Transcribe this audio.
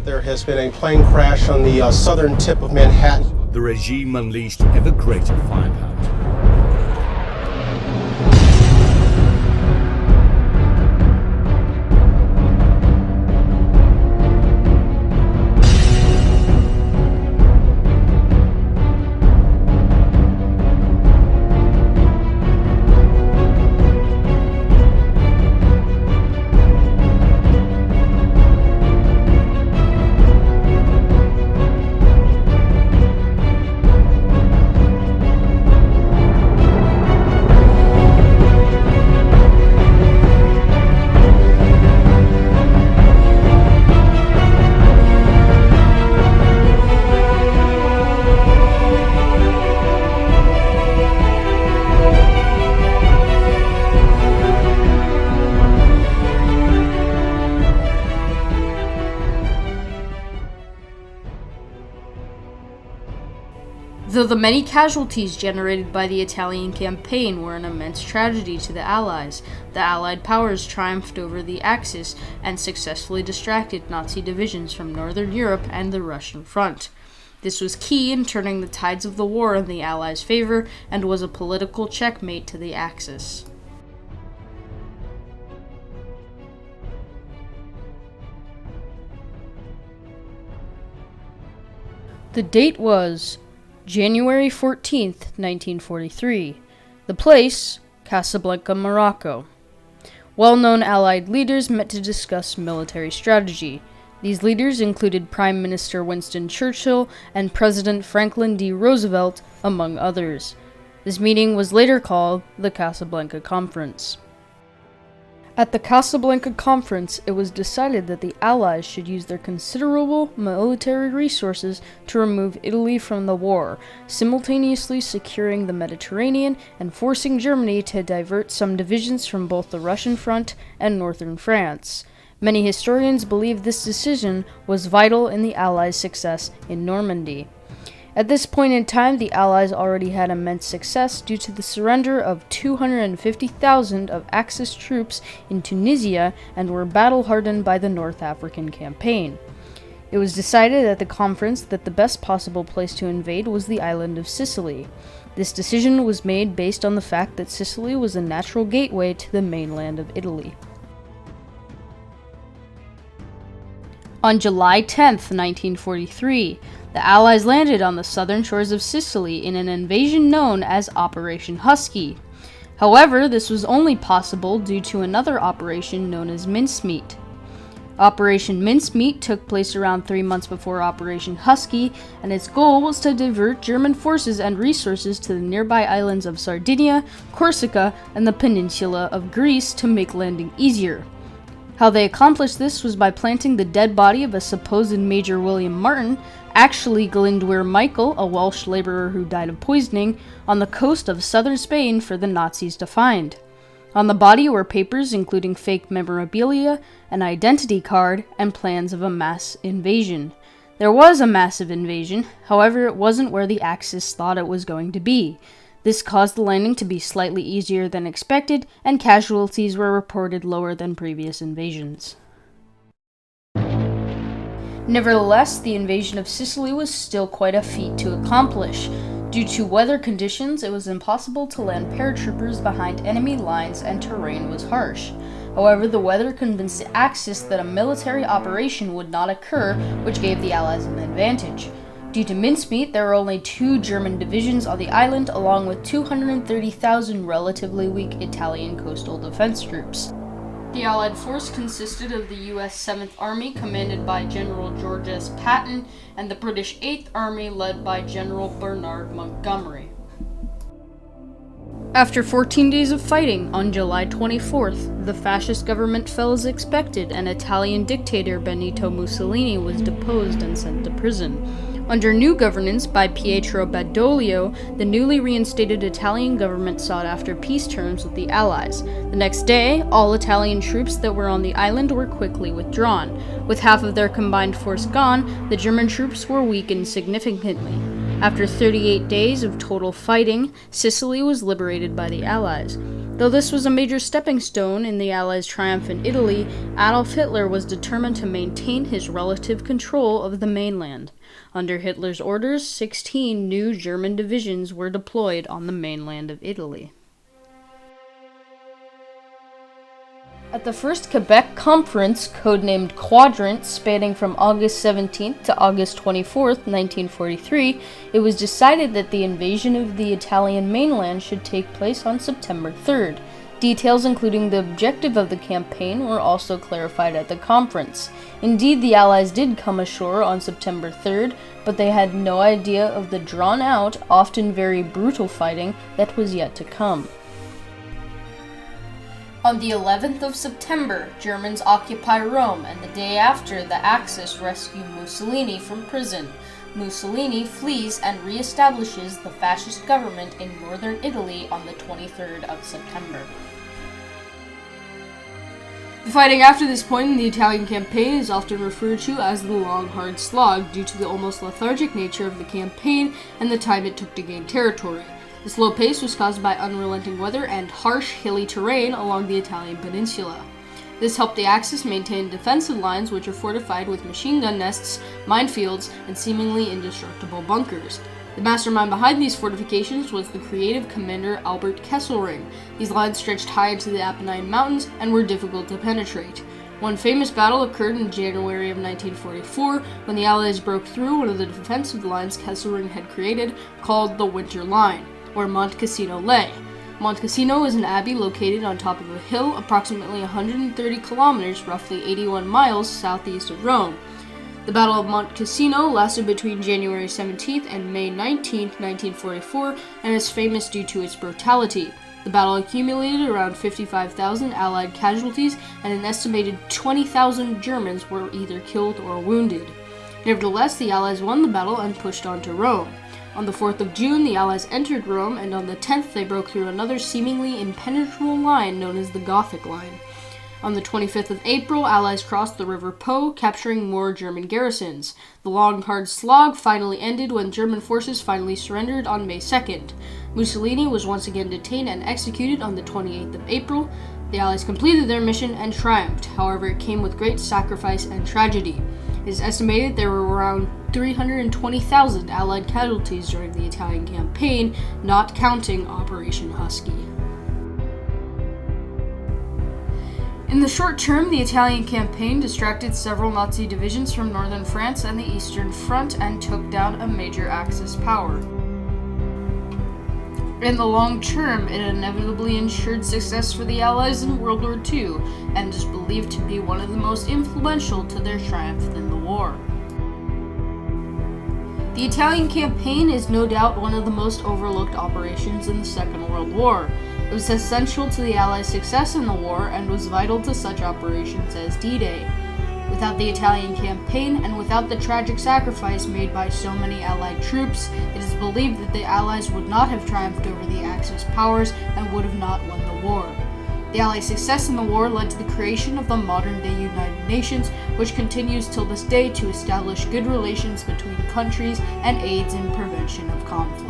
There has been a plane crash on the southern tip of Manhattan. The regime unleashed ever greater firepower. Though the many casualties generated by the Italian campaign were an immense tragedy to the Allies, the Allied powers triumphed over the Axis and successfully distracted Nazi divisions from Northern Europe and the Russian front. This was key in turning the tides of the war in the Allies' favor and was a political checkmate to the Axis. The date was January 14th, 1943. The place, Casablanca, Morocco. Well-known Allied leaders met to discuss military strategy. These leaders included Prime Minister Winston Churchill and President Franklin D. Roosevelt, among others. This meeting was later called the Casablanca Conference. At the Casablanca Conference, it was decided that the Allies should use their considerable military resources to remove Italy from the war, simultaneously securing the Mediterranean and forcing Germany to divert some divisions from both the Russian front and northern France. Many historians believe this decision was vital in the Allies' success in Normandy. At this point in time, the Allies already had immense success due to the surrender of 250,000 of Axis troops in Tunisia and were battle-hardened by the North African campaign. It was decided at the conference that the best possible place to invade was the island of Sicily. This decision was made based on the fact that Sicily was a natural gateway to the mainland of Italy. On July 10th, 1943, the Allies landed on the southern shores of Sicily in an invasion known as Operation Husky. However, this was only possible due to another operation known as Mincemeat. Operation Mincemeat took place around 3 months before Operation Husky, and its goal was to divert German forces and resources to the nearby islands of Sardinia, Corsica, and the peninsula of Greece to make landing easier. How they accomplished this was by planting the dead body of a supposed Major William Martin, actually Glyndwr Michael, a Welsh laborer who died of poisoning, on the coast of southern Spain for the Nazis to find. On the body were papers including fake memorabilia, an identity card, and plans of a mass invasion. There was a massive invasion, however it wasn't where the Axis thought it was going to be. This caused the landing to be slightly easier than expected, and casualties were reported lower than previous invasions. Nevertheless, the invasion of Sicily was still quite a feat to accomplish. Due to weather conditions, it was impossible to land paratroopers behind enemy lines and terrain was harsh. However, the weather convinced the Axis that a military operation would not occur, which gave the Allies an advantage. Due to mincemeat, there were only 2 German divisions on the island, along with 230,000 relatively weak Italian coastal defense troops. The Allied force consisted of the U.S. 7th Army, commanded by General George S. Patton, and the British 8th Army, led by General Bernard Montgomery. After 14 days of fighting, on July 24th, the fascist government fell as expected, and Italian dictator Benito Mussolini was deposed and sent to prison. Under new governance by Pietro Badoglio, the newly reinstated Italian government sought after peace terms with the Allies. The next day, all Italian troops that were on the island were quickly withdrawn. With half of their combined force gone, the German troops were weakened significantly. After 38 days of total fighting, Sicily was liberated by the Allies. Though this was a major stepping stone in the Allies' triumph in Italy, Adolf Hitler was determined to maintain his relative control of the mainland. Under Hitler's orders, 16 new German divisions were deployed on the mainland of Italy. At the First Quebec Conference, codenamed Quadrant, spanning from August 17th to August 24th, 1943, it was decided that the invasion of the Italian mainland should take place on September 3rd. Details including the objective of the campaign were also clarified at the conference. Indeed, the Allies did come ashore on September 3rd, but they had no idea of the drawn-out, often very brutal fighting that was yet to come. On the 11th of September, Germans occupy Rome, and the day after, the Axis rescue Mussolini from prison. Mussolini flees and reestablishes the fascist government in northern Italy on the 23rd of September. The fighting after this point in the Italian campaign is often referred to as the Long Hard Slog due to the almost lethargic nature of the campaign and the time it took to gain territory. The slow pace was caused by unrelenting weather and harsh, hilly terrain along the Italian peninsula. This helped the Axis maintain defensive lines which are fortified with machine gun nests, minefields, and seemingly indestructible bunkers. The mastermind behind these fortifications was the creative commander Albert Kesselring. These lines stretched high into the Apennine Mountains and were difficult to penetrate. One famous battle occurred in January of 1944 when the Allies broke through one of the defensive lines Kesselring had created, called the Winter Line, where Monte Cassino lay. Monte Cassino is an abbey located on top of a hill approximately 130 kilometers, roughly 81 miles southeast of Rome. The Battle of Monte Cassino lasted between January 17th and May 19th, 1944, and is famous due to its brutality. The battle accumulated around 55,000 Allied casualties, and an estimated 20,000 Germans were either killed or wounded. Nevertheless, the Allies won the battle and pushed on to Rome. On the 4th of June, the Allies entered Rome, and on the 10th they broke through another seemingly impenetrable line known as the Gothic Line. On the 25th of April, Allies crossed the River Po, capturing more German garrisons. The long, hard slog finally ended when German forces finally surrendered on May 2nd. Mussolini was once again detained and executed on the 28th of April. The Allies completed their mission and triumphed. However, it came with great sacrifice and tragedy. It is estimated there were around 320,000 Allied casualties during the Italian campaign, not counting Operation Husky. In the short term, the Italian campaign distracted several Nazi divisions from northern France and the Eastern Front and took down a major Axis power. In the long term, it inevitably ensured success for the Allies in World War II, and is believed to be one of the most influential to their triumph in the war. The Italian campaign is no doubt one of the most overlooked operations in the Second World War. It was essential to the Allies' success in the war and was vital to such operations as D-Day. Without the Italian campaign and without the tragic sacrifice made by so many Allied troops, it is believed that the Allies would not have triumphed over the Axis powers and would have not won the war. The Allies' success in the war led to the creation of the modern-day United Nations, which continues till this day to establish good relations between countries and aids in prevention of conflict.